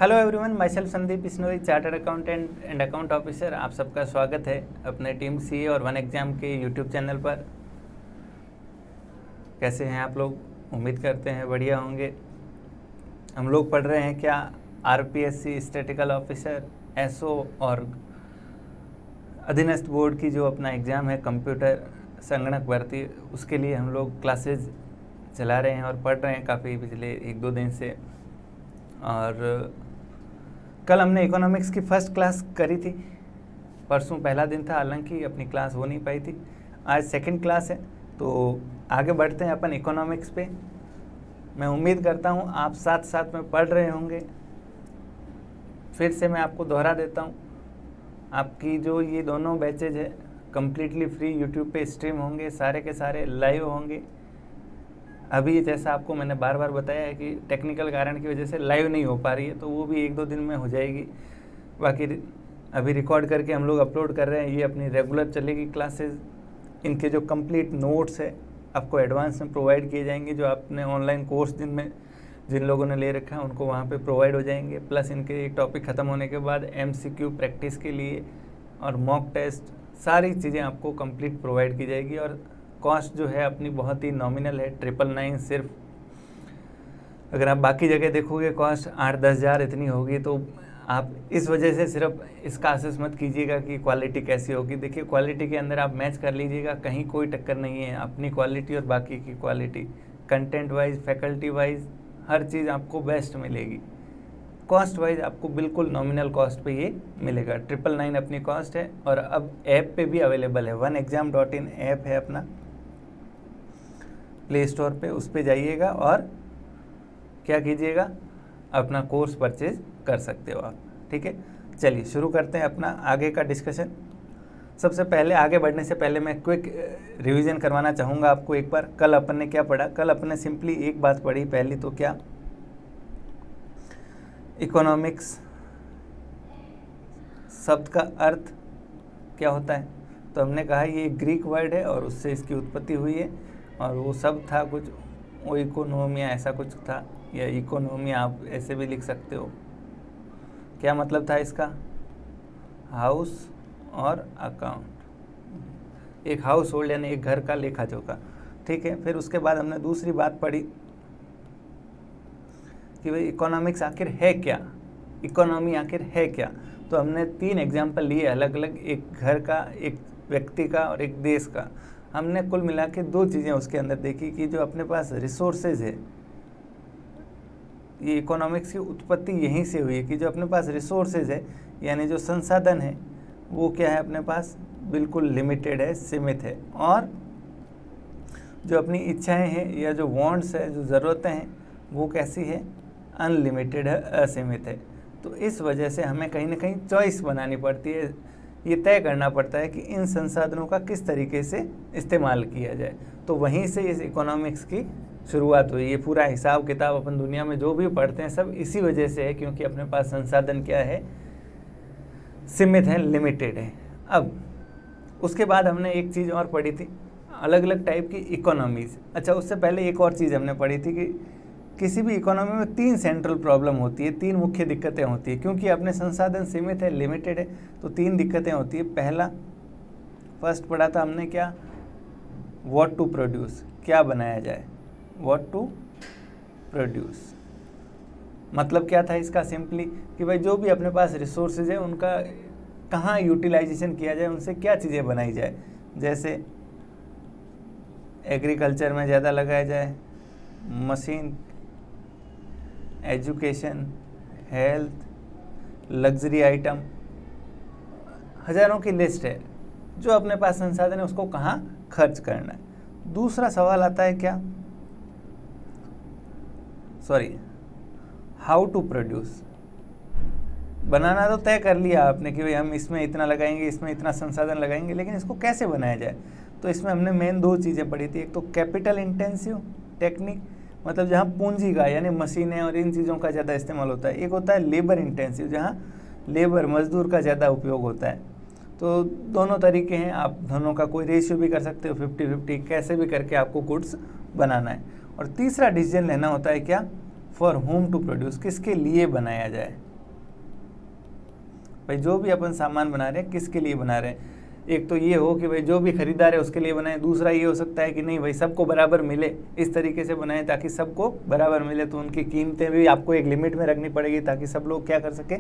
Hello everyone, my self Sandeep Bishnoi, chartered accountant and account officer. आप सबका स्वागत है अपने टीम सीए और वन एग्ज़ाम के यूट्यूब चैनल पर। कैसे हैं आप लोग? उम्मीद करते हैं बढ़िया होंगे। हम लोग पढ़ रहे हैं क्या आरपीएससी स्टैटिकल ऑफिसर, एसओ और अधीनस्थ बोर्ड की जो अपना एग्ज़ाम है कंप्यूटर संगणक भर्ती, उसके लिए हम लोग क्लासेस चला रहे हैं और पढ़ रहे हैं काफ़ी पिछले 1-2 दिन से। और कल हमने इकोनॉमिक्स की फ़र्स्ट क्लास करी थी, परसों पहला दिन था, हालांकि अपनी क्लास हो नहीं पाई थी। आज सेकंड क्लास है, तो आगे बढ़ते हैं अपन इकोनॉमिक्स पे। मैं उम्मीद करता हूँ आप साथ साथ में पढ़ रहे होंगे। फिर से मैं आपको दोहरा देता हूँ, आपकी जो ये दोनों बैचेज है कम्प्लीटली फ्री यूट्यूब पे स्ट्रीम होंगे, सारे के सारे लाइव होंगे। अभी जैसा आपको मैंने बार बार बताया है कि टेक्निकल कारण की वजह से लाइव नहीं हो पा रही है, तो वो भी 1-2 दिन में हो जाएगी। बाकी अभी रिकॉर्ड करके हम लोग अपलोड कर रहे हैं, ये अपनी रेगुलर चलेगी क्लासेस। इनके जो कंप्लीट नोट्स है आपको एडवांस में प्रोवाइड किए जाएंगे, जो आपने ऑनलाइन कोर्स जिन लोगों ने ले रखा है उनको वहाँ पे प्रोवाइड हो जाएंगे। प्लस इनके टॉपिक ख़त्म होने के बाद MCQ प्रैक्टिस के लिए और मॉक टेस्ट, सारी चीज़ें आपको कंप्लीट प्रोवाइड की जाएगी। और कॉस्ट जो है अपनी बहुत ही नॉमिनल है, 999 सिर्फ। अगर आप बाकी जगह देखोगे कॉस्ट 8-10 हज़ार इतनी होगी, तो आप इस वजह से सिर्फ इसका असेस मत कीजिएगा कि क्वालिटी कैसी होगी। देखिए, क्वालिटी के अंदर आप मैच कर लीजिएगा, कहीं कोई टक्कर नहीं है। अपनी क्वालिटी और बाकी की quality, content wise, faculty wise, हर चीज़ आपको बेस्ट मिलेगी। कॉस्ट वाइज आपको बिल्कुल नॉमिनल कॉस्ट पे ये मिलेगा। 999 अपनी कॉस्ट है। और अब ऐप पे भी अवेलेबल है, oneexam.in ऐप है अपना, प्ले स्टोर पे, उस पे जाइएगा और क्या कीजिएगा, अपना कोर्स परचेज कर सकते हो आप। ठीक है, चलिए शुरू करते हैं अपना आगे का डिस्कशन। सबसे पहले आगे बढ़ने से पहले मैं क्विक रिवीजन करवाना चाहूँगा आपको एक बार। कल अपन ने क्या पढ़ा? कल अपन ने सिंपली एक बात पढ़ी पहली, तो क्या, इकोनॉमिक्स शब्द का अर्थ क्या होता है। तो हमने कहा ये ग्रीक वर्ड है और उससे इसकी उत्पत्ति हुई है, और वो शब्द था कुछ वो इकोनोमिया, ऐसा कुछ था, या इकोनोमिया आप ऐसे भी लिख सकते हो। क्या मतलब था इसका? हाउस और अकाउंट, एक हाउस होल्ड यानी एक घर का लेखा जोखा। ठीक है, फिर उसके बाद हमने दूसरी बात पढ़ी कि भाई इकोनॉमिक्स आखिर है क्या, इकोनॉमी आखिर है क्या। तो हमने 3 एग्जाम्पल लिए अलग अलग, एक घर का, एक व्यक्ति का और एक देश का। हमने कुल मिला के 2 चीज़ें उसके अंदर देखी कि जो अपने पास रिसोर्सेज है, ये इकोनॉमिक्स की उत्पत्ति यहीं से हुई है कि जो अपने पास रिसोर्सेज है यानी जो संसाधन है वो क्या है, अपने पास बिल्कुल लिमिटेड है, सीमित है। और जो अपनी इच्छाएं हैं या जो वांट्स है, जो ज़रूरतें हैं, वो कैसी है, अनलिमिटेड है, असीमित है। तो इस वजह से हमें कहीं ना कहीं चॉइस बनानी पड़ती है, ये तय करना पड़ता है कि इन संसाधनों का किस तरीके से इस्तेमाल किया जाए। तो वहीं से इस इकोनॉमिक्स की शुरुआत हुई। ये पूरा हिसाब किताब अपन दुनिया में जो भी पढ़ते हैं सब इसी वजह से है, क्योंकि अपने पास संसाधन क्या है, सीमित है, लिमिटेड है। अब उसके बाद हमने एक चीज़ और पढ़ी थी, अलग अलग टाइप की इकोनॉमीज़। अच्छा, उससे पहले एक और चीज़ हमने पढ़ी थी कि किसी भी इकोनॉमी में 3 सेंट्रल प्रॉब्लम होती है, 3 मुख्य दिक्कतें होती है। क्योंकि अपने संसाधन सीमित है, लिमिटेड है, तो 3 दिक्कतें होती है। फर्स्ट पढ़ा था हमने क्या, व्हाट टू प्रोड्यूस, क्या बनाया जाए, व्हाट टू प्रोड्यूस। मतलब क्या था इसका, सिंपली कि भाई जो भी अपने पास रिसोर्सेज है उनका कहाँ यूटिलाइजेशन किया जाए, उनसे क्या चीज़ें बनाई जाए। जैसे एग्रीकल्चर में ज़्यादा लगाया जाए, machine, education, health, luxury item, हज़ारों की लिस्ट है। जो अपने पास संसाधन है उसको कहाँ खर्च करना है। दूसरा सवाल आता है क्या, हाउ टू प्रोड्यूस। बनाना तो तय कर लिया आपने कि भाई हम इसमें इतना लगाएंगे, इसमें इतना संसाधन लगाएंगे, लेकिन इसको कैसे बनाया जाए। तो इसमें हमने मेन 2 चीज़ें पढ़ी थी। एक तो कैपिटल इंटेंसिव टेक्निक, मतलब जहाँ पूंजी का यानी मशीनें और इन चीज़ों का ज़्यादा इस्तेमाल होता है। एक होता है लेबर इंटेंसिव, जहाँ लेबर, मजदूर का ज़्यादा उपयोग होता है। तो दोनों तरीके हैं, आप दोनों का कोई रेशियो भी कर सकते हो, 50-50, कैसे भी करके आपको गुड्स बनाना है। और तीसरा डिसीजन लेना होता है क्या, फॉर होम टू प्रोड्यूस, किसके लिए बनाया जाए। भाई जो भी अपन सामान बना रहे हैं किसके लिए बना रहे हैं। एक तो ये हो कि भाई जो भी खरीदार है उसके लिए बनाएं, दूसरा ये हो सकता है कि नहीं भाई सबको बराबर मिले, इस तरीके से बनाएं ताकि सबको बराबर मिले। तो उनकी कीमतें भी आपको एक लिमिट में रखनी पड़ेगी ताकि सब लोग क्या कर सके,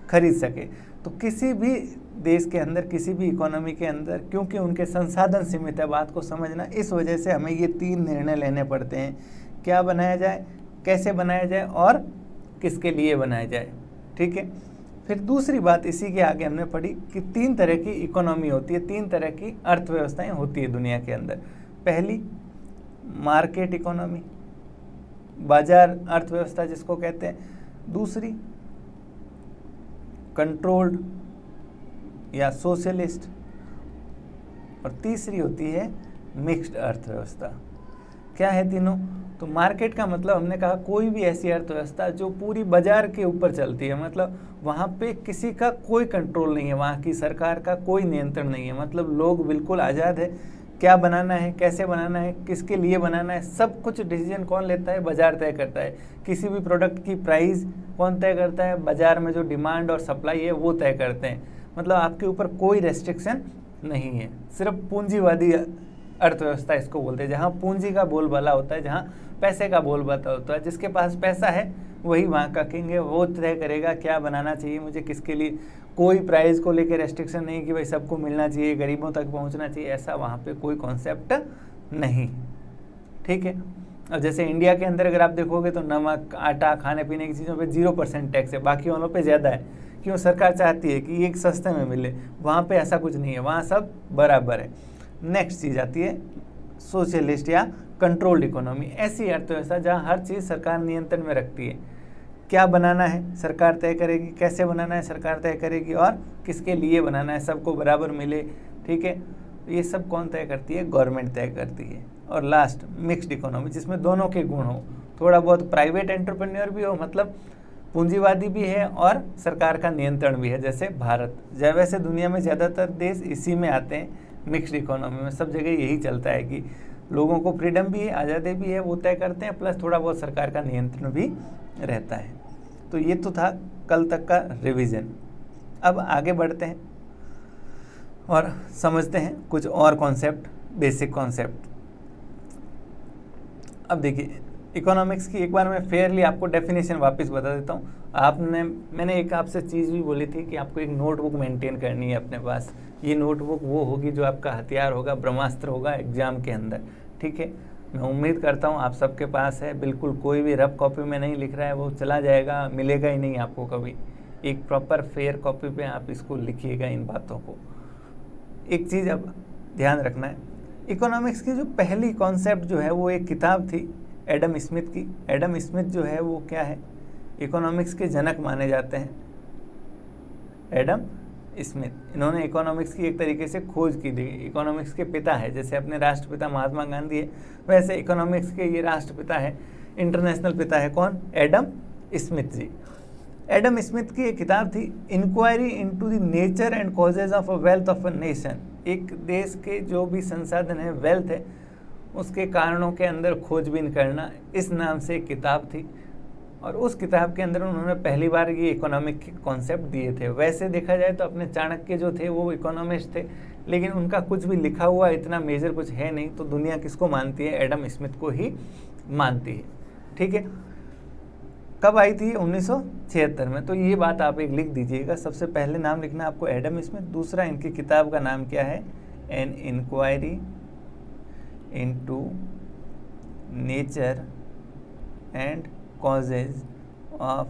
खरीद सके। तो किसी भी देश के अंदर, किसी भी इकोनॉमी के अंदर, क्योंकि उनके संसाधन सीमित है, बात को समझना, इस वजह से हमें ये 3 निर्णय लेने पड़ते हैं, क्या बनाया जाए, कैसे बनाया जाए और किसके लिए बनाया जाए। ठीक है। फिर दूसरी बात इसी के आगे हमने पढ़ी कि 3 तरह की इकोनॉमी होती है, 3 तरह की अर्थव्यवस्थाएं होती है दुनिया के अंदर। पहली मार्केट इकोनॉमी, बाजार अर्थव्यवस्था जिसको कहते हैं। दूसरी कंट्रोल्ड या सोशलिस्ट, और तीसरी होती है मिक्स्ड अर्थव्यवस्था। क्या है तीनों? तो मार्केट का मतलब हमने कहा कोई भी ऐसी अर्थव्यवस्था जो पूरी बाजार के ऊपर चलती है, मतलब वहाँ पे किसी का कोई कंट्रोल नहीं है, वहाँ की सरकार का कोई नियंत्रण नहीं है, मतलब लोग बिल्कुल आज़ाद है, क्या बनाना है, कैसे बनाना है, किसके लिए बनाना है, सब कुछ डिसीजन कौन लेता है? बाजार तय करता है। किसी भी प्रोडक्ट की प्राइस कौन तय करता है? बाजार में जो डिमांड और सप्लाई है वो तय करते हैं। मतलब आपके ऊपर कोई रेस्ट्रिक्शन नहीं है, सिर्फ पूंजीवादी अर्थव्यवस्था इसको बोलते हैं, जहाँ पूंजी का बोलबाला होता है, जहाँ पैसे का बोलबाला होता है। जिसके पास पैसा है वही वहाँ का किंग है, वो तय करेगा क्या बनाना चाहिए मुझे, किसके लिए। कोई प्राइस को लेकर रेस्ट्रिक्शन नहीं कि भाई सबको मिलना चाहिए, गरीबों तक पहुँचना चाहिए, ऐसा वहाँ पे कोई कॉन्सेप्ट नहीं। ठीक है। अब जैसे इंडिया के अंदर अगर आप देखोगे तो नमक, आटा, खाने पीने की चीज़ों पे 0% टैक्स है, बाकी वालों पे ज़्यादा है। क्यों? सरकार चाहती है कि एक सस्ते में मिले। वहाँ पे ऐसा कुछ नहीं है, वहाँ सब बराबर है। नेक्स्ट चीज़ आती है सोशलिस्ट या कंट्रोल्ड इकोनॉमी। ऐसी अर्थव्यवस्था जहाँ हर चीज़ सरकार नियंत्रण में रखती है, क्या बनाना है सरकार तय करेगी, कैसे बनाना है सरकार तय करेगी, और किसके लिए बनाना है, सबको बराबर मिले। ठीक है। ये सब कौन तय करती है? गवर्नमेंट तय करती है। और लास्ट मिक्स्ड इकोनॉमी, जिसमें दोनों के गुण हो, थोड़ा बहुत प्राइवेट एंटरप्रेन्योर भी हो, मतलब पूंजीवादी भी है और सरकार का नियंत्रण भी है, जैसे भारत। वैसे दुनिया में ज़्यादातर देश इसी में आते हैं, मिक्स्ड इकोनॉमी में। सब जगह यही चलता है कि लोगों को फ्रीडम भी है, आज़ादी भी है, वो तय करते हैं, प्लस थोड़ा बहुत सरकार का नियंत्रण भी रहता है। तो ये तो था कल तक का रिवीजन। अब आगे बढ़ते हैं और समझते हैं कुछ और कॉन्सेप्ट, बेसिक कॉन्सेप्ट। अब देखिए इकोनॉमिक्स की एक बार मैं फेयरली आपको डेफिनेशन वापस बता देता हूँ। मैंने एक आपसे चीज़ भी बोली थी कि आपको एक नोटबुक मेंटेन करनी है अपने पास। ये नोटबुक वो होगी जो आपका हथियार होगा, ब्रह्मास्त्र होगा एग्जाम के अंदर। ठीक है। मैं उम्मीद करता हूँ आप सबके पास है। बिल्कुल कोई भी रफ कॉपी में नहीं लिख रहा है, वो चला जाएगा, मिलेगा ही नहीं आपको कभी। एक प्रॉपर फेयर कॉपी पे आप इसको लिखिएगा इन बातों को। एक चीज़ अब ध्यान रखना है, इकोनॉमिक्स की जो पहली कॉन्सेप्ट जो है वो एक किताब थी एडम स्मिथ की। एडम स्मिथ जो है वो क्या है? इकोनॉमिक्स के जनक माने जाते हैं। एडम स्मिथ, इन्होंने इकोनॉमिक्स की एक तरीके से खोज की थी। इकोनॉमिक्स के पिता है, जैसे अपने राष्ट्रपिता महात्मा गांधी है, वैसे इकोनॉमिक्स के ये राष्ट्रपिता है, इंटरनेशनल पिता है। कौन? Adam Smith ji. Adam Smith की एक किताब थी inquiry into the nature and causes of a wealth of a nation. एक देश के जो भी संसाधन है, वेल्थ है, उसके कारणों के अंदर खोजबीन करना, इस नाम से एक किताब थी। और उस किताब के अंदर उन्होंने पहली बार ये इकोनॉमिक के कॉन्सेप्ट दिए थे। वैसे देखा जाए तो अपने चाणक्य जो थे वो इकोनॉमिस्ट थे, लेकिन उनका कुछ भी लिखा हुआ इतना मेजर कुछ है नहीं, तो दुनिया किसको मानती है? एडम स्मिथ को ही मानती है। ठीक है। कब आई थी? 1976 में। तो ये बात आप एक लिख दीजिएगा। सबसे पहले नाम लिखना आपको एडम स्मिथ। दूसरा, इनकी किताब का नाम क्या है? An inquiry into nature and causes of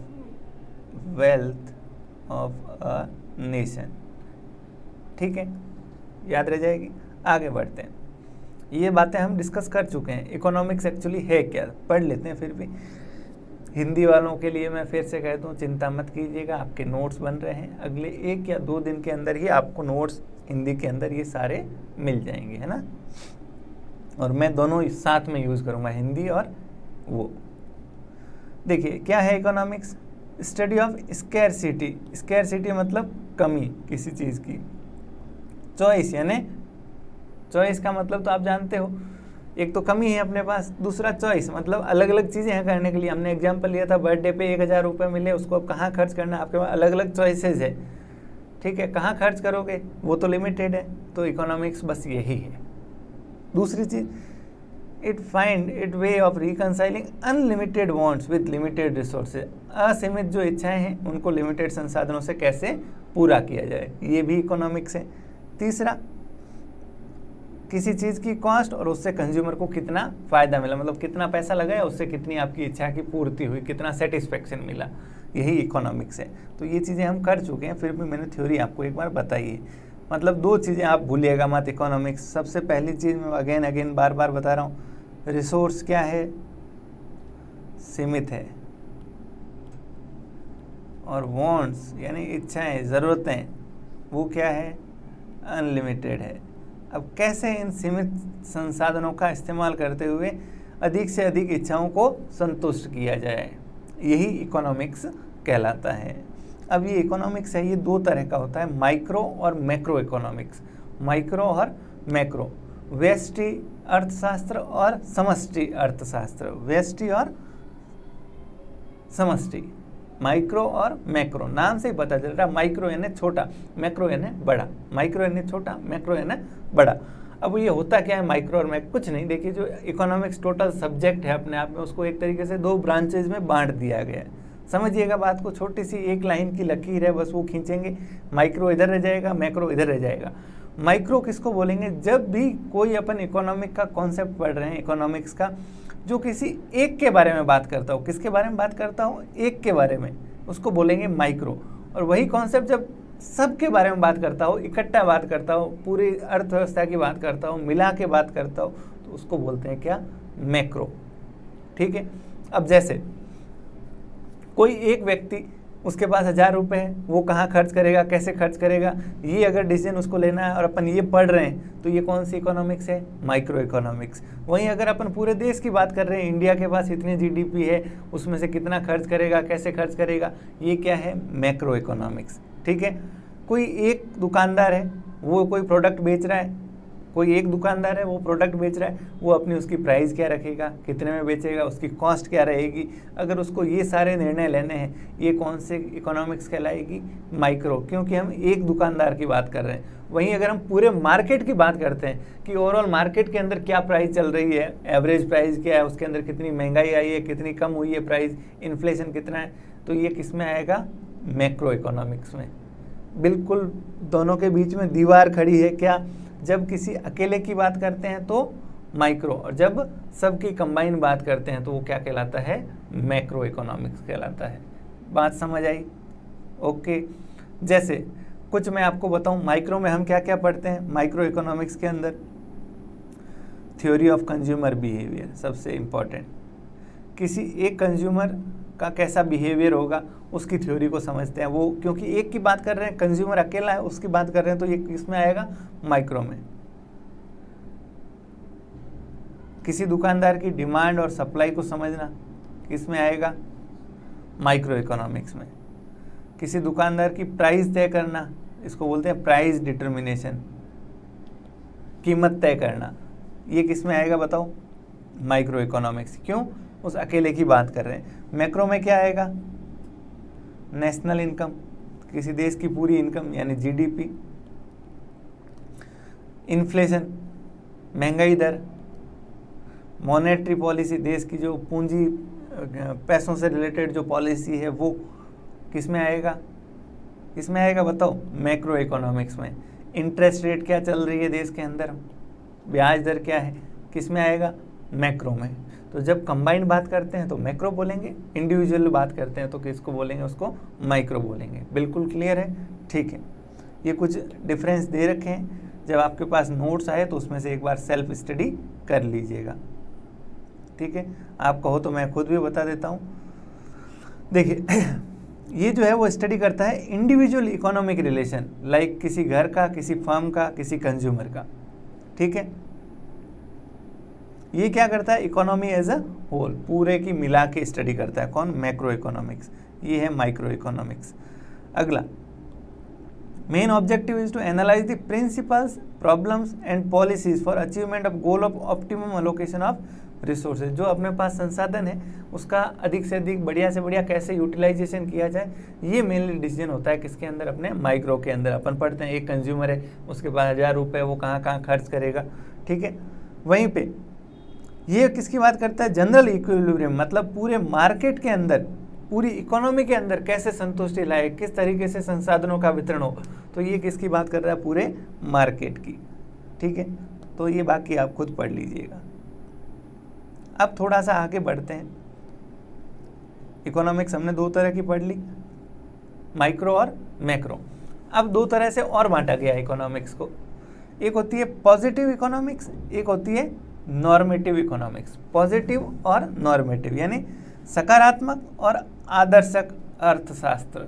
wealth of a nation. ठीक है, याद रह जाएगी। आगे बढ़ते हैं। ये बातें हम डिस्कस कर चुके हैं। इकोनॉमिक्स एक्चुअली है क्या, पढ़ लेते हैं। फिर भी हिंदी वालों के लिए मैं फिर से कहता हूँ, चिंता मत कीजिएगा, आपके नोट्स बन रहे हैं। अगले 1 या 2 दिन के अंदर ही आपको नोट्स हिंदी के अंदर ये सारे मिल जाएंगे, है ना। और मैं दोनों साथ में यूज़ करूँगा, हिंदी और वो। देखिए क्या है economics? Study of scarcity. Scarcity मतलब कमी किसी चीज़ की। चॉइस, यानी चॉइस का मतलब तो आप जानते हो, एक तो कमी है अपने पास, दूसरा चॉइस मतलब अलग अलग चीज़ें हैं करने के लिए। हमने एग्जांपल लिया था, बर्थडे पे 1000 रुपये मिले, उसको अब कहाँ खर्च करना है, आपके पास अलग अलग चॉइसेस है। ठीक है, कहाँ खर्च करोगे वो तो लिमिटेड है, तो इकोनॉमिक्स बस यही है। दूसरी चीज़, it find it way of reconciling unlimited wants with limited resources. असीमित जो इच्छाएं हैं उनको लिमिटेड संसाधनों से कैसे पूरा किया जाए, ये भी इकोनॉमिक्स है। तीसरा, किसी चीज़ की कॉस्ट और उससे कंज्यूमर को कितना फ़ायदा मिला, मतलब कितना पैसा लगाया उससे कितनी आपकी इच्छा की पूर्ति हुई, कितना सेटिस्फेक्शन मिला, यही इकोनॉमिक्स है। तो ये चीज़ें हम कर चुके हैं, फिर भी मैंने थ्योरी आपको एक बार बताई है। मतलब 2 चीज़ें आप भूलिएगा मत इकोनॉमिक्स। सबसे पहली चीज़ मैं अगेन बार बार बता रहा हूँ, रिसोर्स क्या है, सीमित है, और वांट्स यानी इच्छाएं, ज़रूरतें, वो क्या है, अनलिमिटेड है। अब कैसे इन सीमित संसाधनों का इस्तेमाल करते हुए अधिक से अधिक इच्छाओं को संतुष्ट किया जाए, यही इकोनॉमिक्स कहलाता है। अब ये इकोनॉमिक्स है, ये 2 तरह का होता है, माइक्रो और मैक्रो इकोनॉमिक्स। माइक्रो और मैक्रो, व्यष्टि अर्थशास्त्र और समष्टि अर्थशास्त्र। व्यष्टि और समष्टि, माइक्रो और मैक्रो, नाम से ही पता चल रहा है। माइक्रो यानी छोटा, मैक्रो यानी बड़ा। माइक्रो यानी छोटा, मैक्रो यानी बड़ा। अब ये होता क्या है माइक्रो और मैक्रो? कुछ नहीं, देखिए जो इकोनॉमिक्स टोटल सब्जेक्ट है अपने आप में, उसको एक तरीके से 2 ब्रांचेज में बांट दिया गया है। समझिएगा बात को, छोटी सी एक लाइन की लकीर है, बस वो खींचेंगे, माइक्रो इधर रह जाएगा, मैक्रो इधर रह जाएगा। माइक्रो किसको बोलेंगे? जब भी कोई अपन इकोनॉमिक का कॉन्सेप्ट पढ़ रहे हैं, इकोनॉमिक्स का, जो किसी एक के बारे में बात करता हो, किसके बारे में बात करता हो? एक के बारे में, उसको बोलेंगे माइक्रो। और वही कॉन्सेप्ट जब सबके बारे में बात करता हो, इकट्ठा बात करता हो, पूरी अर्थव्यवस्था की बात करता हो, मिला के बात करता हो, तो उसको बोलते हैं क्या? मैक्रो। ठीक है। अब जैसे कोई एक व्यक्ति, उसके पास 1000 रुपये है, वो कहाँ खर्च करेगा, कैसे खर्च करेगा, ये अगर डिसीजन उसको लेना है और अपन ये पढ़ रहे हैं, तो ये कौन सी इकोनॉमिक्स है? Micro economics. वहीं अगर अपन पूरे देश की बात कर रहे हैं, इंडिया के पास इतनी जीडीपी है, उसमें से कितना खर्च करेगा, कैसे खर्च करेगा, ये क्या है? Macro economics. ठीक है। कोई एक दुकानदार है, वो कोई प्रोडक्ट बेच रहा है, कोई एक दुकानदार है, वो प्रोडक्ट बेच रहा है, वो अपनी उसकी प्राइस क्या रखेगा, कितने में बेचेगा, उसकी कॉस्ट क्या रहेगी, अगर उसको ये सारे निर्णय लेने हैं, ये कौन से इकोनॉमिक्स कहलाएगी? माइक्रो, क्योंकि हम एक दुकानदार की बात कर रहे हैं। वहीं अगर हम पूरे मार्केट की बात करते हैं कि ओवरऑल मार्केट के अंदर क्या प्राइस चल रही है, एवरेज प्राइस क्या है, उसके अंदर कितनी महंगाई आई है, कितनी कम हुई है प्राइस, इन्फ्लेशन कितना है, तो ये किस में आएगा? मैक्रो इकोनॉमिक्स में। बिल्कुल दोनों के बीच में दीवार खड़ी है क्या? जब किसी अकेले की बात करते हैं तो माइक्रो, और जब सबकी कंबाइन बात करते हैं तो वो क्या कहलाता है? मैक्रो इकोनॉमिक्स कहलाता है। बात समझ आई? ओके। जैसे कुछ मैं आपको बताऊं, माइक्रो में हम क्या क्या पढ़ते हैं माइक्रो इकोनॉमिक्स के अंदर? थ्योरी ऑफ कंज्यूमर बिहेवियर सबसे इम्पॉर्टेंट। किसी एक कंज्यूमर का कैसा बिहेवियर होगा, उसकी थ्योरी को समझते हैं। वो क्योंकि एक की बात कर रहे हैं, कंज्यूमर अकेला है, उसकी बात कर रहे हैं, तो ये किसमें आएगा? माइक्रो में। किसी दुकानदार की डिमांड और सप्लाई को समझना किसमें आएगा? माइक्रो इकोनॉमिक्स में। किसी दुकानदार की प्राइस तय करना, इसको बोलते हैं प्राइस डिटर्मिनेशन, कीमत तय करना, ये किसमें आएगा बताओ? Micro economics. क्यों? उस अकेले की बात कर रहे हैं। मैक्रो में क्या आएगा? नेशनल इनकम, किसी देश की पूरी इनकम यानी जीडीपी। इन्फ्लेशन, महंगाई दर। मॉनेटरी पॉलिसी, देश की जो पूंजी पैसों से रिलेटेड जो पॉलिसी है वो किस में आएगा? किसमें आएगा बताओ? मैक्रो इकोनॉमिक्स में। इंटरेस्ट रेट क्या चल रही है देश के अंदर, ब्याज दर क्या है, किस में आएगा? मैक्रो में। तो जब कंबाइंड बात करते हैं तो मैक्रो बोलेंगे, इंडिविजुअल बात करते हैं तो किसको बोलेंगे? उसको माइक्रो बोलेंगे। बिल्कुल क्लियर है? ठीक है। ये कुछ डिफरेंस दे रखे हैं, जब आपके पास नोट्स आए तो उसमें से एक बार सेल्फ स्टडी कर लीजिएगा। ठीक है। आप कहो तो मैं खुद भी बता देता हूँ। देखिए ये जो है वो स्टडी करता है इंडिविजुअल इकोनॉमिक रिलेशन, लाइक किसी घर का, किसी फर्म का, किसी कंज्यूमर का। ठीक है। ये क्या करता है? इकोनॉमी एज अ होल, पूरे की मिला के स्टडी करता है। कौन? Macro economics. ये है माइक्रो इकोनॉमिक्स। अगला, main objective is to analyse the principles, problems and policies for achievement of goal of optimum allocation of resources, जो अपने पास संसाधन है उसका अधिक से अधिक बढ़िया से बढ़िया कैसे यूटिलाइजेशन किया जाए, ये मेनली डिसीजन होता है किसके अंदर, अपने माइक्रो के अंदर। अपन पढ़ते हैं एक कंज्यूमर है, उसके पास 1000 रुपये, वो कहाँ कहाँ खर्च करेगा, ठीक है। वहीं पे ये किसकी बात करता है, जनरल इक्विलिब्रियम, मतलब पूरे मार्केट के अंदर, पूरी इकोनॉमी के अंदर कैसे संतुष्टि लाए, किस तरीके से संसाधनों का वितरण हो, तो ये किसकी बात कर रहा है, पूरे मार्केट की, ठीक है। तो ये बाकी आप खुद पढ़ लीजिएगा। अब थोड़ा सा आगे बढ़ते हैं। इकोनॉमिक्स हमने दो तरह की पढ़ ली, माइक्रो और मैक्रो। अब दो तरह से और बांटा गया इकोनॉमिक्स को, एक होती है पॉजिटिव इकोनॉमिक्स, एक होती है नॉर्मेटिव इकोनॉमिक्स। पॉजिटिव और नॉर्मेटिव यानी सकारात्मक और आदर्शक अर्थशास्त्र।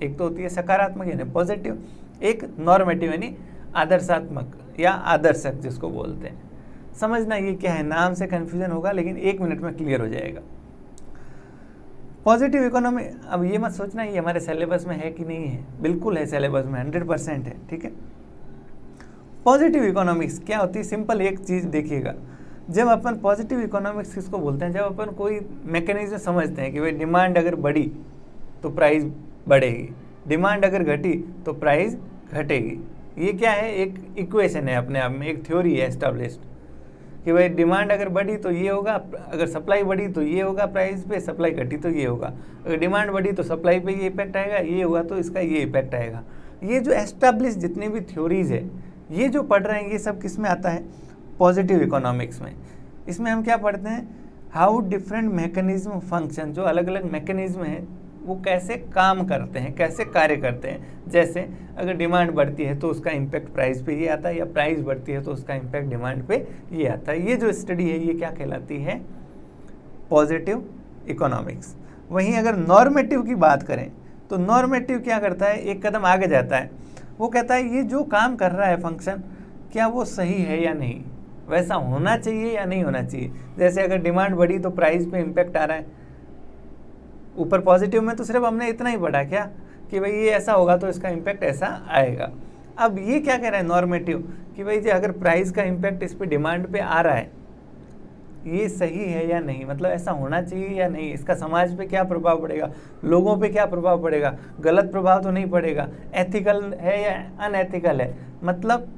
एक तो होती है सकारात्मक यानी पॉजिटिव, एक नॉर्मेटिव यानी आदर्शात्मक या आदर्शक जिसको बोलते हैं। समझना ये क्या है, नाम से कन्फ्यूजन होगा लेकिन 1 मिनट में क्लियर हो जाएगा। पॉजिटिव इकोनॉमी, अब ये मत सोचना ये हमारे सिलेबस में है कि नहीं है, बिल्कुल है सिलेबस में, 100% है, ठीक है। पॉजिटिव इकोनॉमिक्स क्या होती है, सिंपल एक चीज़ देखिएगा। जब अपन पॉजिटिव इकोनॉमिक्स किसको बोलते हैं, जब अपन कोई मैकेनिज्म समझते हैं कि भाई डिमांड अगर बढ़ी तो प्राइस बढ़ेगी, डिमांड अगर घटी तो प्राइस घटेगी। ये क्या है, एक इक्वेशन है अपने आप में, एक थ्योरी है एस्टैब्लिश्ड कि भाई डिमांड अगर बढ़ी तो ये होगा, अगर सप्लाई बढ़ी तो ये होगा प्राइस पे, सप्लाई घटी तो ये होगा, अगर डिमांड बढ़ी तो सप्लाई पे ये इफेक्ट आएगा, ये हुआ तो इसका ये इफेक्ट आएगा। ये जो एस्टैब्लिश जितनी भी थ्योरीज है, ये जो पढ़ रहे हैं, ये सब किस में आता है, पॉजिटिव इकोनॉमिक्स में। इसमें हम क्या पढ़ते हैं, हाउ डिफरेंट मैकेनिज्म फंक्शन, जो अलग अलग मैकेनिज्म हैं वो कैसे काम करते हैं, कैसे कार्य करते हैं। जैसे अगर डिमांड बढ़ती है तो उसका इम्पैक्ट प्राइस पे ये आता है, या प्राइस बढ़ती है तो उसका इम्पैक्ट डिमांड पे ये आता है। ये जो स्टडी है ये क्या कहलाती है, पॉजिटिव इकोनॉमिक्स। वहीं अगर नॉर्मेटिव की बात करें तो नॉर्मेटिव क्या करता है, एक कदम आगे जाता है, वो कहता है ये जो काम कर रहा है फंक्शन, क्या वो सही है या नहीं, वैसा होना चाहिए या नहीं होना चाहिए। जैसे अगर डिमांड बढ़ी तो प्राइस पे इम्पैक्ट आ रहा है, ऊपर पॉजिटिव में तो सिर्फ हमने इतना ही पढ़ा क्या कि भाई ये ऐसा होगा तो इसका इम्पैक्ट ऐसा आएगा। अब ये क्या कह रहा है नॉर्मेटिव, कि भाई जी अगर प्राइस का इम्पैक्ट इस पे डिमांड पे आ रहा है, ये सही है या नहीं, मतलब ऐसा होना चाहिए या नहीं, इसका समाज पे क्या प्रभाव पड़ेगा, लोगों पे क्या प्रभाव पड़ेगा, गलत प्रभाव तो नहीं पड़ेगा, एथिकल है या अनएथिकल है। मतलब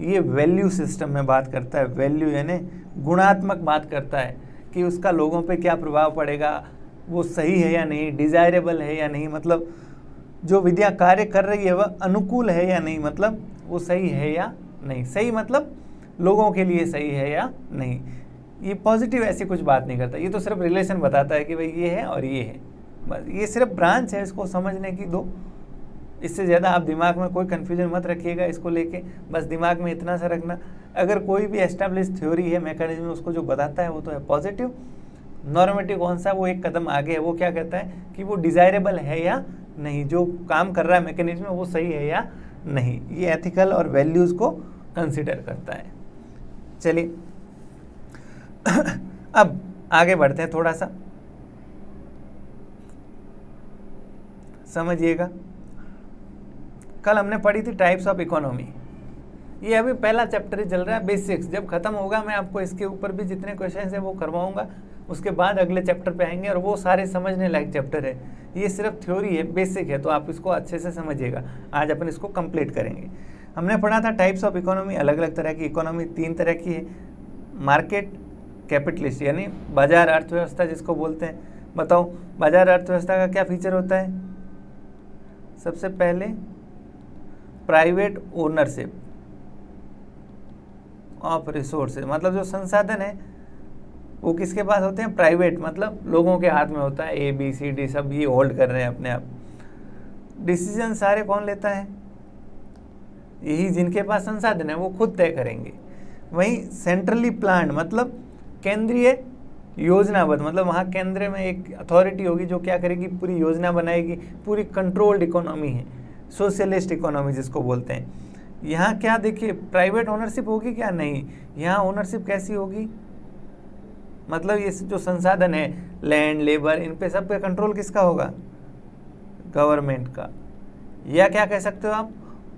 ये वैल्यू सिस्टम में बात करता है, वैल्यू यानी गुणात्मक बात करता है कि उसका लोगों पे क्या प्रभाव पड़ेगा, वो सही है या नहीं, डिज़ायरेबल है या नहीं, मतलब जो विद्या कार्य कर रही है वह अनुकूल है या नहीं, मतलब वो सही है या नहीं। सही मतलब लोगों के लिए सही है या नहीं। ये पॉजिटिव ऐसी कुछ बात नहीं करता, ये तो सिर्फ रिलेशन बताता है कि भाई ये है और ये है, बस ये सिर्फ ब्रांच है इसको समझने की दो। इससे ज़्यादा आप दिमाग में कोई कन्फ्यूजन मत रखिएगा इसको लेके, बस दिमाग में इतना सा रखना, अगर कोई भी एस्टैब्लिश थ्योरी है, मैकेनिज्म, उसको जो बताता है वो तो है पॉजिटिव। नॉर्मेटिव कौन सा, वो एक कदम आगे है, वो क्या कहता है कि वो डिज़ायरेबल है या नहीं, जो काम कर रहा है मैकेनिज्म वो सही है या नहीं, ये एथिकल और वैल्यूज़ को कंसिडर करता है। चलिए अब आगे बढ़ते हैं, थोड़ा सा समझिएगा। कल हमने पढ़ी थी टाइप्स ऑफ इकोनॉमी, ये अभी पहला चैप्टर ही चल रहा है, बेसिक्स। जब खत्म होगा मैं आपको इसके ऊपर भी जितने क्वेश्चन है वो करवाऊंगा, उसके बाद अगले चैप्टर पे आएंगे और वो सारे समझने लायक चैप्टर है। ये सिर्फ थ्योरी है, बेसिक है, तो आप इसको अच्छे से समझिएगा। आज अपन इसको कंप्लीट करेंगे। हमने पढ़ा था टाइप्स ऑफ इकोनॉमी, अलग अलग तरह की इकोनॉमी 3 तरह की है। मार्केट कैपिटलिस्ट यानी बाजार अर्थव्यवस्था जिसको बोलते हैं। बताओ बाजार अर्थव्यवस्था का क्या फीचर होता है, सबसे पहले प्राइवेट ओनरशिप ऑफ रिसोर्सेज, मतलब जो संसाधन है वो किसके पास होते हैं, प्राइवेट, मतलब लोगों के हाथ में होता है। ABCD सब ये होल्ड कर रहे हैं अपने आप। डिसीजन सारे कौन लेता है, यही जिनके पास संसाधन है वो खुद तय करेंगे। वहीं सेंट्रली प्लान्ड मतलब केंद्रीय योजनाबद्ध, मतलब वहाँ केंद्र में एक अथॉरिटी होगी जो क्या करेगी, पूरी योजना बनाएगी। पूरी कंट्रोल्ड इकोनॉमी है, सोशलिस्ट इकोनॉमी जिसको बोलते हैं। यहाँ क्या देखिए, प्राइवेट ओनरशिप होगी क्या, नहीं। यहाँ ओनरशिप कैसी होगी, मतलब ये जो संसाधन है, लैंड, लेबर, इन पे सब पे कंट्रोल किसका होगा, गवर्नमेंट का। या क्या कह सकते हो आप,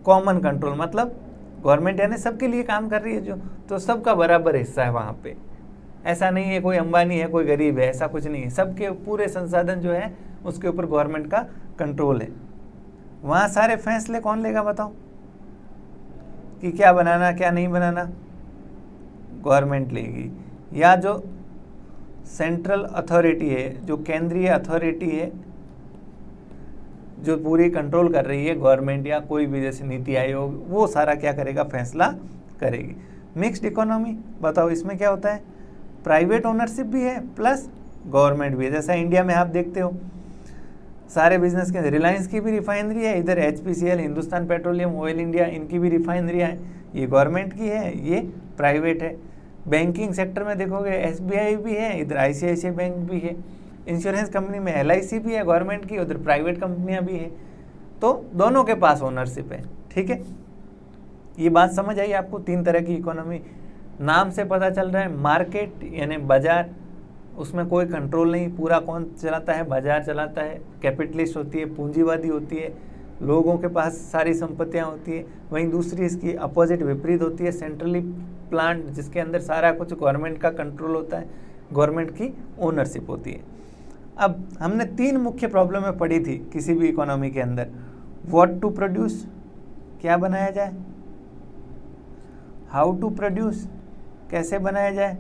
कॉमन कंट्रोल, मतलब गवर्नमेंट यानी सबके लिए काम कर रही है जो, तो सबका बराबर हिस्सा है वहाँ पे। ऐसा नहीं है कोई अंबानी है कोई गरीब है, ऐसा कुछ नहीं है। सबके पूरे संसाधन जो है उसके ऊपर गवर्नमेंट का कंट्रोल है। वहाँ सारे फैसले कौन लेगा बताओ, कि क्या बनाना क्या नहीं बनाना, गवर्नमेंट लेगी। या जो सेंट्रल अथॉरिटी है, जो केंद्रीय अथॉरिटी है, जो पूरी कंट्रोल कर रही है गवर्नमेंट या कोई भी जैसे नीति आयोग, वो सारा क्या करेगा, फैसला करेगी। मिक्स्ड इकोनॉमी बताओ इसमें क्या होता है, प्राइवेट ओनरशिप भी है प्लस गवर्नमेंट भी है। जैसा इंडिया में आप देखते हो सारे बिजनेस के, रिलायंस की भी रिफाइनरी है, इधर HPCL Hindustan petroleum oil India, इनकी भी रिफाइनरियाँ हैं, ये गवर्नमेंट की है, ये प्राइवेट है। बैंकिंग सेक्टर में देखोगे SBI भी है, इधर ICICI बैंक भी है। इंश्योरेंस कंपनी में LIC भी है गवर्नमेंट की, उधर प्राइवेट कंपनियां भी है। तो दोनों के पास ओनरशिप है, ठीक है। ये बात समझ आई आपको, 3 तरह की इकोनॉमी। नाम से पता चल रहा है, मार्केट यानी बाजार, उसमें कोई कंट्रोल नहीं, पूरा कौन चलाता है, बाजार चलाता है। कैपिटलिस्ट होती है, पूंजीवादी होती है, लोगों के पास सारी संपत्तियां होती है। वहीं दूसरी इसकी अपोजिट विपरीत होती है, सेंट्रली प्लांट, जिसके अंदर सारा कुछ गवर्नमेंट का कंट्रोल होता है, गवर्नमेंट की ओनरशिप होती है। अब हमने 3 मुख्य प्रॉब्लमें पढ़ी थी किसी भी इकोनॉमी के अंदर। व्हाट टू प्रोड्यूस, क्या बनाया जाए, हाउ टू प्रोड्यूस, कैसे बनाया जाए,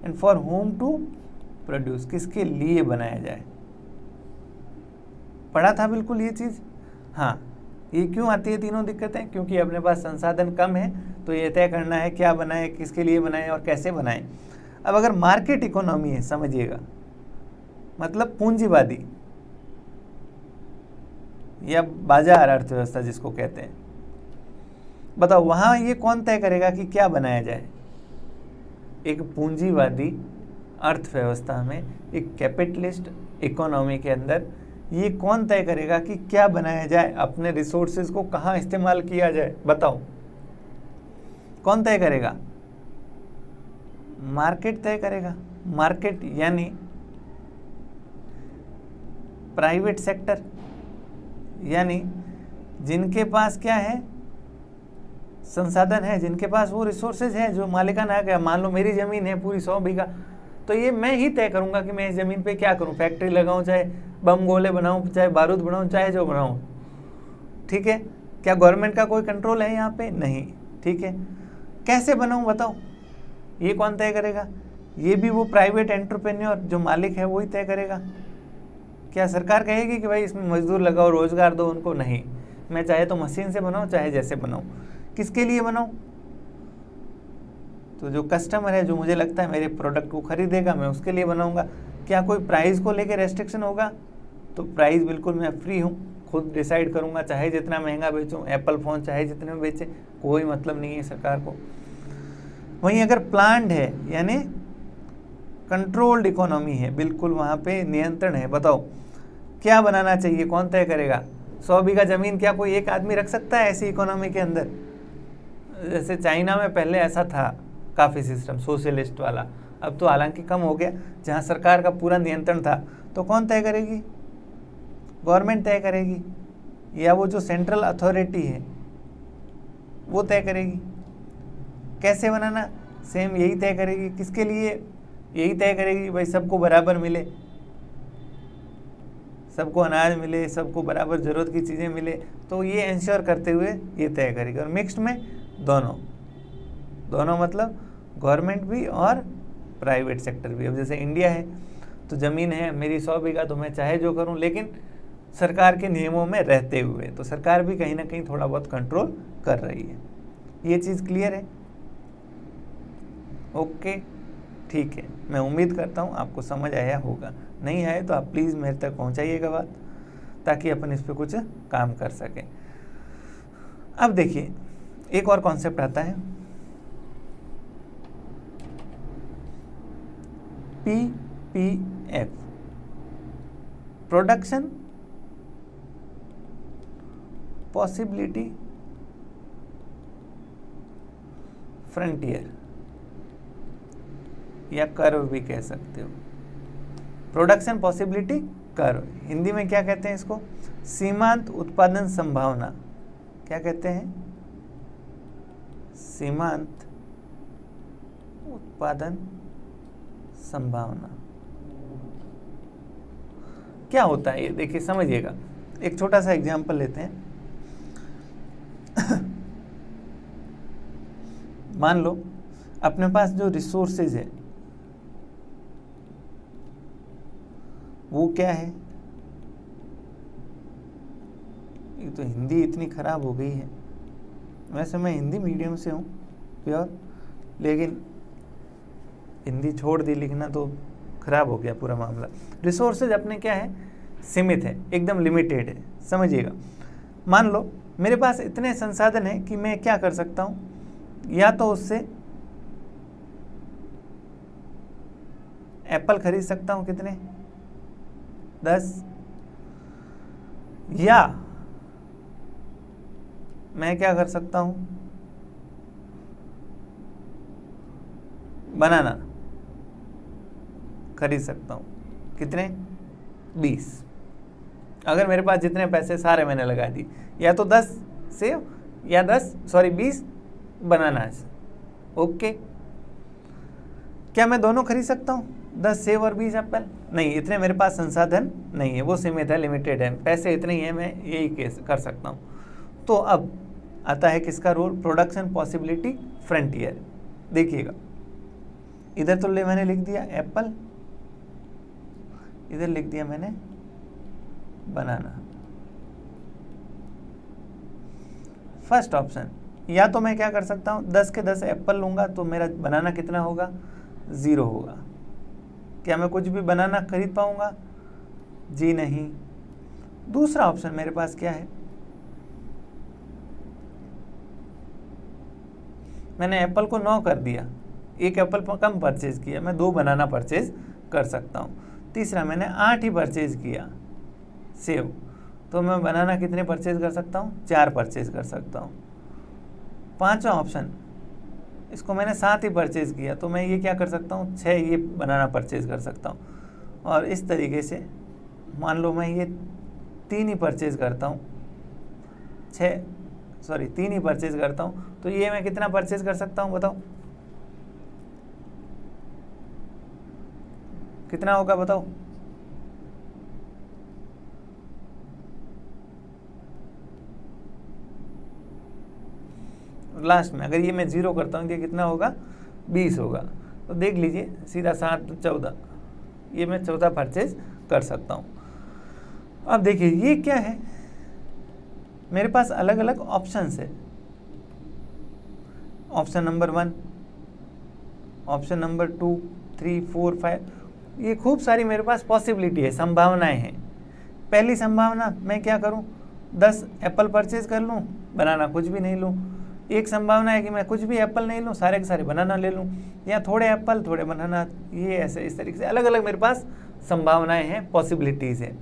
and for whom to produce, किसके लिए बनाया जाए। पढ़ा था बिल्कुल ये चीज़। हाँ, ये क्यों आती है तीनों दिक्कतें, क्योंकि अपने पास संसाधन कम है, तो ये तय करना है क्या बनाए, किसके लिए बनाए और कैसे बनाए। अब अगर मार्केट इकोनॉमी है, समझिएगा, मतलब पूंजीवादी या बाजार अर्थव्यवस्था जिसको कहते हैं, बताओ वहाँ ये कौन तय करेगा कि क्या बनाया जाए। एक पूंजीवादी अर्थव्यवस्था में, एक कैपिटलिस्ट इकोनॉमी के अंदर ये कौन तय करेगा कि क्या बनाया जाए, अपने रिसोर्सेज को कहाँ इस्तेमाल किया जाए, बताओ कौन तय करेगा, मार्केट तय करेगा। मार्केट यानी प्राइवेट सेक्टर, यानी जिनके पास क्या है, संसाधन है, जिनके पास वो रिसोर्सेज है जो मालिकाना है। मान लो मेरी ज़मीन है पूरी 100 बीघा, तो ये मैं ही तय करूंगा कि मैं इस ज़मीन पे क्या करूं, फैक्ट्री लगाऊं, चाहे बम गोले बनाऊं, चाहे बारूद बनाऊं, चाहे जो बनाऊं, ठीक है। क्या गवर्नमेंट का कोई कंट्रोल है यहाँ पे, नहीं, ठीक है। कैसे बनाऊं बताओ, ये कौन तय करेगा, ये भी वो प्राइवेट एंटरप्रेन्योर जो मालिक है वही तय करेगा। क्या सरकार कहेगी कि भाई इसमें मजदूर लगाओ, रोजगार दो उनको, नहीं, मैं चाहे तो मशीन से बनाऊं, चाहे जैसे बनाऊं। किसके लिए बनाऊं, तो जो कस्टमर है, जो मुझे लगता है मेरे प्रोडक्ट को खरीदेगा, मैं उसके लिए बनाऊंगा। क्या कोई प्राइस को लेके रेस्ट्रिक्शन होगा, तो प्राइस बिल्कुल मैं फ्री हूँ, खुद डिसाइड करूँगा, चाहे जितना महंगा बेचूँ, एप्पल फ़ोन चाहे जितने में बेचे, कोई मतलब नहीं है सरकार को। वहीं अगर प्लान्ड है यानी कंट्रोल्ड इकोनॉमी है, बिल्कुल वहाँ पे नियंत्रण है, बताओ क्या बनाना चाहिए, कौन तय करेगा। 100 बीघा ज़मीन क्या कोई एक आदमी रख सकता है ऐसी इकोनॉमी के अंदर। जैसे चाइना में पहले ऐसा था काफ़ी सिस्टम सोशलिस्ट वाला, अब तो हालांकि कम हो गया, जहाँ सरकार का पूरा नियंत्रण था। तो कौन तय करेगी, गवर्नमेंट तय करेगी, या वो जो सेंट्रल अथॉरिटी है वो तय करेगी। कैसे बनाना, सेम यही तय करेगी। किसके लिए, यही तय करेगी भाई सबको बराबर मिले, सबको अनाज मिले, सबको बराबर ज़रूरत की चीज़ें मिले, तो ये इंश्योर करते हुए ये तय करेगी। और मिक्स्ड में दोनों मतलब गवर्नमेंट भी और प्राइवेट सेक्टर भी। अब जैसे इंडिया है तो ज़मीन है मेरी 100 बीघा, तो मैं चाहे जो करूं, लेकिन सरकार के नियमों में रहते हुए, तो सरकार भी कहीं ना कहीं थोड़ा बहुत कंट्रोल कर रही है। ये चीज़ क्लियर है, ओके, ठीक है। मैं उम्मीद करता हूँ आपको समझ आया होगा, नहीं आए तो आप प्लीज़ मेरे तक पहुँचाइएगा बात, ताकि अपन इस पर कुछ काम कर सकें। अब देखिए एक और कॉन्सेप्ट आता है, PPF, प्रोडक्शन पॉसिबिलिटी फ्रंटियर, या कर्व भी कह सकते हो। प्रोडक्शन पॉसिबिलिटी कर्व, हिंदी में क्या कहते हैं इसको, सीमांत उत्पादन संभावना। क्या कहते हैं, सीमांत उत्पादन संभावना क्या होता है ये देखिए समझिएगा। एक छोटा सा एग्जांपल लेते हैं। मान लो अपने पास जो रिसोर्सेज है वो क्या है। ये तो हिंदी इतनी खराब हो गई है, वैसे मैं हिंदी मीडियम से हूँ प्योर, लेकिन हिंदी छोड़ दी, लिखना तो खराब हो गया पूरा मामला। रिसोर्सेज अपने क्या है, सीमित है, एकदम लिमिटेड है। समझिएगा, मान लो मेरे पास इतने संसाधन हैं कि मैं क्या कर सकता हूँ, या तो उससे एप्पल खरीद सकता हूँ, कितने 10, या मैं क्या कर सकता हूँ, बनाना खरीद सकता हूँ, कितने 20। अगर मेरे पास जितने पैसे सारे मैंने लगा दी, या तो 10 सेव या 20 बनाना है। ओके, क्या मैं दोनों खरीद सकता हूँ, 10 सेव और 20 एप्पल? नहीं, इतने मेरे पास संसाधन नहीं है, वो सीमित है, लिमिटेड है, पैसे इतने ही है, मैं यही कर सकता हूँ। तो अब आता है किसका रोल, प्रोडक्शन पॉसिबिलिटी फ्रंटियर। देखिएगा, इधर तो मैंने लिख दिया एप्पल, इधर लिख दिया मैंने बनाना। फर्स्ट ऑप्शन, या तो मैं क्या कर सकता हूँ, 10 के 10 एप्पल लूँगा तो मेरा बनाना कितना होगा, 0 होगा। क्या मैं कुछ भी बनाना खरीद पाऊँगा? जी नहीं। दूसरा ऑप्शन मेरे पास क्या है, मैंने एप्पल को 9 कर दिया, 1 एप्पल पर कम परचेज किया, मैं 2 बनाना परचेज कर सकता हूँ। तीसरा, मैंने 8 ही परचेज किया सेव, तो मैं बनाना कितने परचेज कर सकता हूँ, 4 परचेज कर सकता हूँ। पांचवा ऑप्शन, इसको मैंने 7 ही परचेज किया, तो मैं ये क्या कर सकता हूँ, 6 ये बनाना परचेज कर सकता हूँ। और इस तरीके से मान लो मैं ये 3 ही परचेज करता हूँ, 3 ही परचेज करता हूँ, तो ये मैं कितना परचेज कर सकता हूँ, बताओ कितना होगा, बताओ। लास्ट में अगर ये मैं 0 करता हूँ, ये कितना होगा, 20 होगा। तो देख लीजिए सीधा 7 14, ये मैं 14 परचेज कर सकता हूँ। अब देखिए ये क्या है, मेरे पास अलग अलग ऑप्शंस है। ऑप्शन नंबर 1, ऑप्शन नंबर 2, 3, 4, 5, ये खूब सारी मेरे पास पॉसिबिलिटी है, संभावनाएं हैं। पहली संभावना, मैं क्या करूं, 10 एप्पल परचेज कर लूं, बनाना कुछ भी नहीं लूं। एक संभावना है कि मैं कुछ भी एप्पल नहीं लूं, सारे के सारे बनाना ले लूं, या थोड़े एप्पल थोड़े बनाना, ये ऐसे इस तरीके से अलग अलग मेरे पास संभावनाएं हैं, पॉसिबिलिटीज़ है।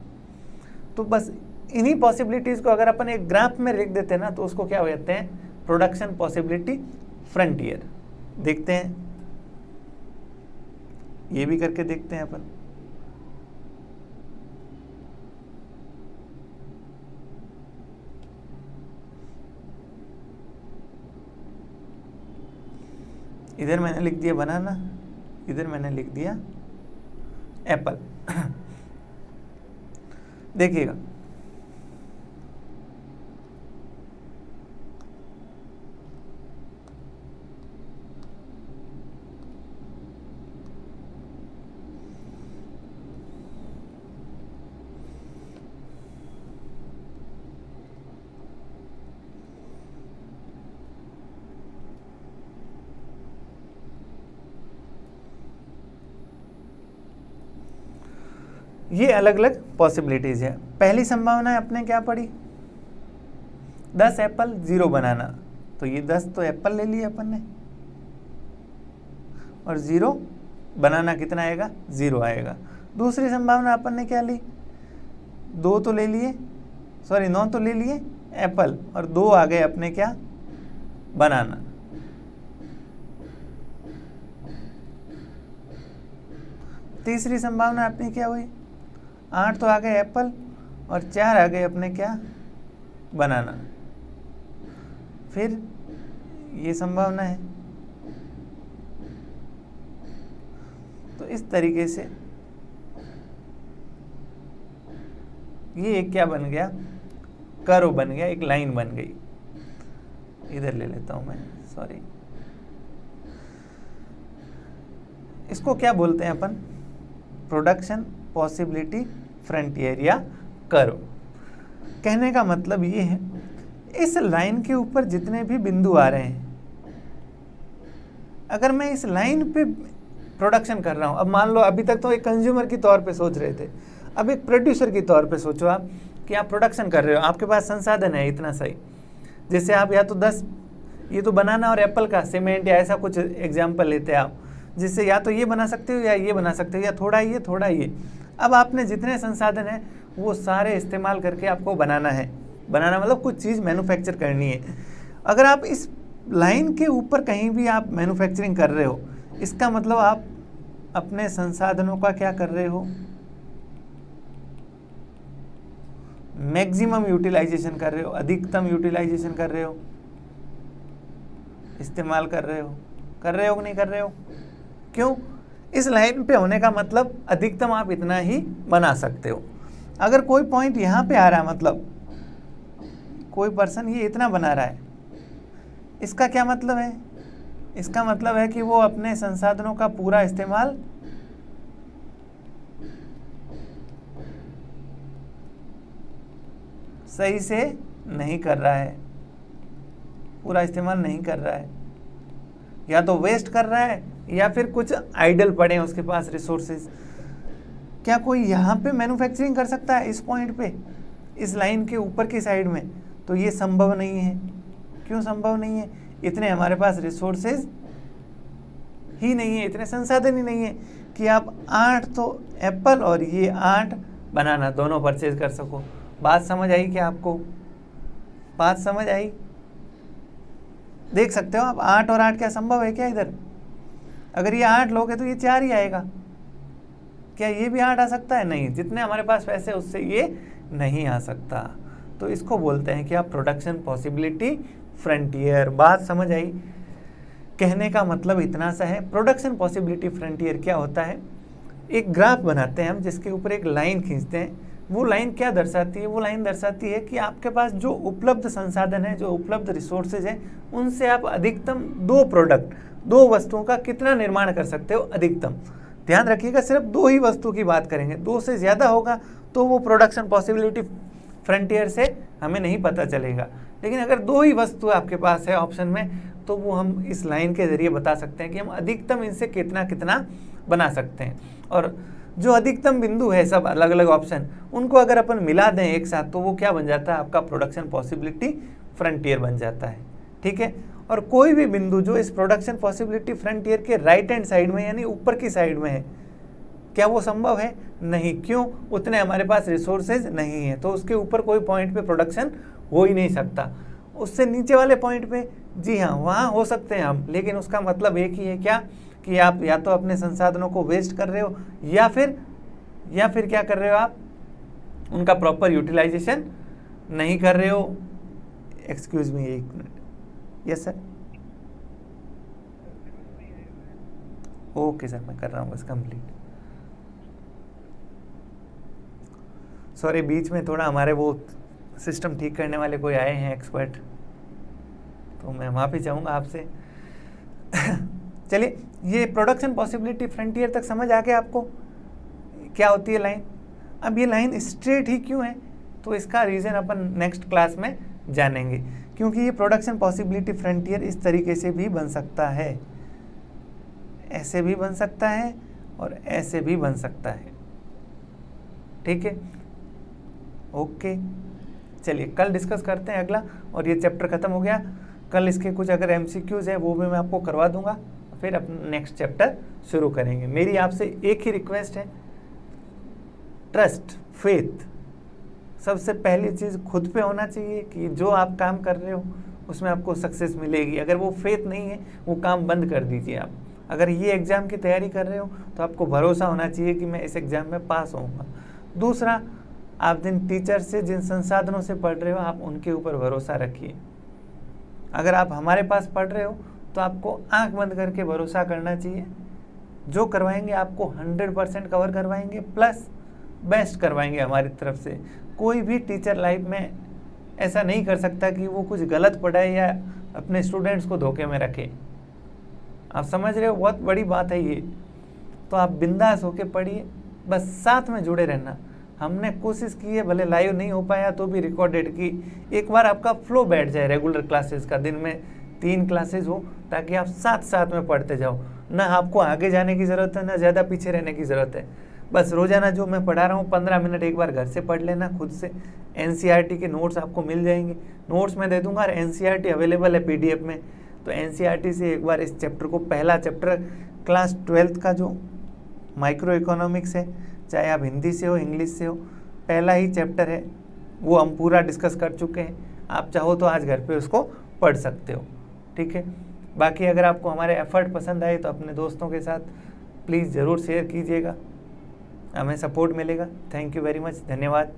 तो बस इन्हीं पॉसिबिलिटीज़ को अगर अपन एक ग्राफ में लिख देते हैं ना, तो उसको क्या कहते हैं, प्रोडक्शन पॉसिबिलिटी फ्रंटियर। देखते हैं, ये भी करके देखते हैं अपन। इधर मैंने लिख दिया बनाना, इधर मैंने लिख दिया एप्पल। देखिएगा, ये अलग अलग पॉसिबिलिटीज है। पहली संभावना है अपने क्या पड़ी, 10 एप्पल 0 बनाना, तो ये 10 तो एप्पल ले लिए अपन ने, और 0 बनाना कितना आएगा, 0 आएगा। दूसरी संभावना अपन ने क्या ली, 2 तो ले लिए, 9 तो ले लिए एप्पल, और 2 आ गए अपने क्या, बनाना। तीसरी संभावना अपनी क्या हुई, 8 तो आ गए एप्पल, और 4 आ गए अपने क्या, बनाना। फिर ये संभावना है, तो इस तरीके से ये एक क्या बन गया, कर्व बन गया, एक लाइन बन गई। इधर ले लेता हूं मैं, सॉरी। इसको क्या बोलते हैं अपन, प्रोडक्शन पॉसिबिलिटी फ्रंटियर या कर्व। कहने का मतलब ये है, इस लाइन के ऊपर जितने भी बिंदु आ रहे हैं, अगर मैं इस लाइन पे प्रोडक्शन कर रहा हूं, अब मान लो अभी तक तो एक कंज्यूमर के तौर पे सोच रहे थे, अब एक प्रोड्यूसर के तौर पे सोचो आप कि आप प्रोडक्शन कर रहे हो, आपके पास संसाधन है इतना सही, जैसे आप या तो 10 ये तो बनाना और एप्पल का सीमेंट या ऐसा कुछ एग्जाम्पल लेते हैं आप, जिससे या तो ये बना सकते हो या ये बना सकते हो, या थोड़ा ये थोड़ा ये। अब आपने जितने संसाधन हैं वो सारे इस्तेमाल करके आपको बनाना है, बनाना मतलब कुछ चीज़ मैन्युफैक्चर करनी है। अगर आप इस लाइन के ऊपर कहीं भी आप मैन्युफैक्चरिंग कर रहे हो, इसका मतलब आप अपने संसाधनों का क्या कर रहे हो, मैक्सिमम यूटिलाइजेशन कर रहे हो, अधिकतम यूटिलाइजेशन कर रहे हो, इस्तेमाल कर रहे हो कि नहीं कर रहे हो। क्यों, इस लाइन पे होने का मतलब अधिकतम आप इतना ही बना सकते हो। अगर कोई पॉइंट यहाँ पे आ रहा है, मतलब कोई पर्सन ये इतना बना रहा है, इसका क्या मतलब है, इसका मतलब है कि वो अपने संसाधनों का पूरा इस्तेमाल सही से नहीं कर रहा है, पूरा इस्तेमाल नहीं कर रहा है, या तो वेस्ट कर रहा है या फिर कुछ आइडल पड़े हैं उसके पास रिसोर्सेज। क्या कोई यहाँ पे मैन्युफैक्चरिंग कर सकता है इस पॉइंट पे, इस लाइन के ऊपर की साइड में? तो ये संभव नहीं है। क्यों संभव नहीं है? इतने हमारे पास रिसोर्सेज ही नहीं है, इतने संसाधन ही नहीं है कि आप 8 तो एप्पल और ये 8 बनाना दोनों परचेज कर सको। बात समझ आई क्या आपको? बात समझ आई? देख सकते हो आप 8 और 8 क्या संभव है क्या इधर? अगर ये 8 लोगे तो ये 4 ही आएगा। क्या ये भी 8 आ सकता है? नहीं, जितने हमारे पास पैसे उससे ये नहीं आ सकता। तो इसको बोलते हैं कि आप प्रोडक्शन पॉसिबिलिटी फ्रंटियर। बात समझ आई? कहने का मतलब इतना सा है, प्रोडक्शन पॉसिबिलिटी फ्रंटियर क्या होता है, एक ग्राफ बनाते हैं हम जिसके ऊपर एक लाइन खींचते हैं। वो लाइन क्या दर्शाती है? वो लाइन दर्शाती है कि आपके पास जो उपलब्ध संसाधन है, जो उपलब्ध रिसोर्सेज हैं, उनसे आप अधिकतम 2 प्रोडक्ट, 2 वस्तुओं का कितना निर्माण कर सकते हो अधिकतम। ध्यान रखिएगा, सिर्फ 2 ही वस्तु की बात करेंगे। 2 से ज़्यादा होगा तो वो प्रोडक्शन पॉसिबिलिटी फ्रंटियर से हमें नहीं पता चलेगा। लेकिन अगर 2 ही वस्तु आपके पास है ऑप्शन में, तो वो हम इस लाइन के ज़रिए बता सकते हैं कि हम अधिकतम इनसे कितना कितना बना सकते हैं। और जो अधिकतम बिंदु है, सब अलग अलग ऑप्शन, उनको अगर अपन मिला दें एक साथ, तो वो क्या बन जाता है? आपका प्रोडक्शन पॉसिबिलिटी फ्रंटियर बन जाता है। ठीक है। और कोई भी बिंदु जो इस प्रोडक्शन पॉसिबिलिटी फ्रंटियर के राइट हैंड साइड में, यानी ऊपर की साइड में है, क्या वो संभव है? नहीं। क्यों? उतने हमारे पास रिसोर्सेज नहीं है, तो उसके ऊपर कोई पॉइंट पे प्रोडक्शन हो ही नहीं सकता। उससे नीचे वाले पॉइंट पे, जी हाँ, वहाँ हो सकते हैं हम, लेकिन उसका मतलब एक ही है, क्या कि आप या तो अपने संसाधनों को वेस्ट कर रहे हो, या फिर क्या कर रहे हो, आप उनका प्रॉपर यूटिलाइजेशन नहीं कर रहे हो। Excuse me, 1 minute. Yes sir. Okay sir, मैं कर रहा हूँ बस कंप्लीट। सॉरी, बीच में थोड़ा हमारे वो सिस्टम ठीक करने वाले कोई आए हैं एक्सपर्ट, तो मैं माफ़ी चाहूँगा आपसे। चलिए, ये प्रोडक्शन पॉसिबिलिटी फ्रंटियर तक समझ आ गया आपको क्या होती है लाइन? अब ये लाइन स्ट्रेट ही क्यों है, तो इसका रीज़न अपन नेक्स्ट क्लास में जानेंगे। क्योंकि ये प्रोडक्शन पॉसिबिलिटी फ्रंटियर इस तरीके से भी बन सकता है, ऐसे भी बन सकता है और ऐसे भी बन सकता है। ठीक है, ओके। चलिए, कल डिस्कस करते हैं अगला, और ये चैप्टर ख़त्म हो गया। कल इसके कुछ अगर MCQs है वो भी मैं आपको करवा दूंगा, फिर अपना नेक्स्ट चैप्टर शुरू करेंगे। मेरी आपसे एक ही रिक्वेस्ट है, ट्रस्ट, फेथ, सबसे पहली चीज़ खुद पे होना चाहिए कि जो आप काम कर रहे हो उसमें आपको सक्सेस मिलेगी। अगर वो फेथ नहीं है, वो काम बंद कर दीजिए आप। अगर ये एग्ज़ाम की तैयारी कर रहे हो तो आपको भरोसा होना चाहिए कि मैं इस एग्ज़ाम में पास होऊंगा। दूसरा, आप जिन टीचर से, जिन संसाधनों से पढ़ रहे हो, आप उनके ऊपर भरोसा रखिए। अगर आप हमारे पास पढ़ रहे हो तो आपको आंख बंद करके भरोसा करना चाहिए जो करवाएंगे आपको 100% कवर करवाएंगे, प्लस बेस्ट करवाएंगे हमारी तरफ से। कोई भी टीचर लाइफ में ऐसा नहीं कर सकता कि वो कुछ गलत पढ़ाए या अपने स्टूडेंट्स को धोखे में रखे। आप समझ रहे हो, बहुत बड़ी बात है ये। तो आप बिंदास होके पढ़िए, बस साथ में जुड़े रहना। हमने कोशिश की है, भले लाइव नहीं हो पाया तो भी रिकॉर्डेड की, एक बार आपका फ्लो बैठ जाए रेगुलर क्लासेस का, दिन में 3 क्लासेस हो, ताकि आप साथ साथ में पढ़ते जाओ। ना आपको आगे जाने की ज़रूरत है, ना ज़्यादा पीछे रहने की ज़रूरत है। बस रोज़ाना जो मैं पढ़ा रहा हूँ 15 मिनट एक बार घर से पढ़ लेना खुद से। NCERT के नोट्स आपको मिल जाएंगे, नोट्स मैं दे दूंगा, और NCERT अवेलेबल है PDF में। तो NCERT से एक बार इस चैप्टर को, पहला चैप्टर क्लास 12th का जो माइक्रो इकोनॉमिक्स है, चाहे आप हिंदी से हो इंग्लिश से हो, पहला ही चैप्टर है, वो हम पूरा डिस्कस कर चुके हैं। आप चाहो तो आज घर पे उसको पढ़ सकते हो, ठीक है। बाकी अगर आपको हमारे एफर्ट पसंद आए तो अपने दोस्तों के साथ प्लीज़ ज़रूर शेयर कीजिएगा, हमें सपोर्ट मिलेगा। थैंक यू वेरी मच, धन्यवाद।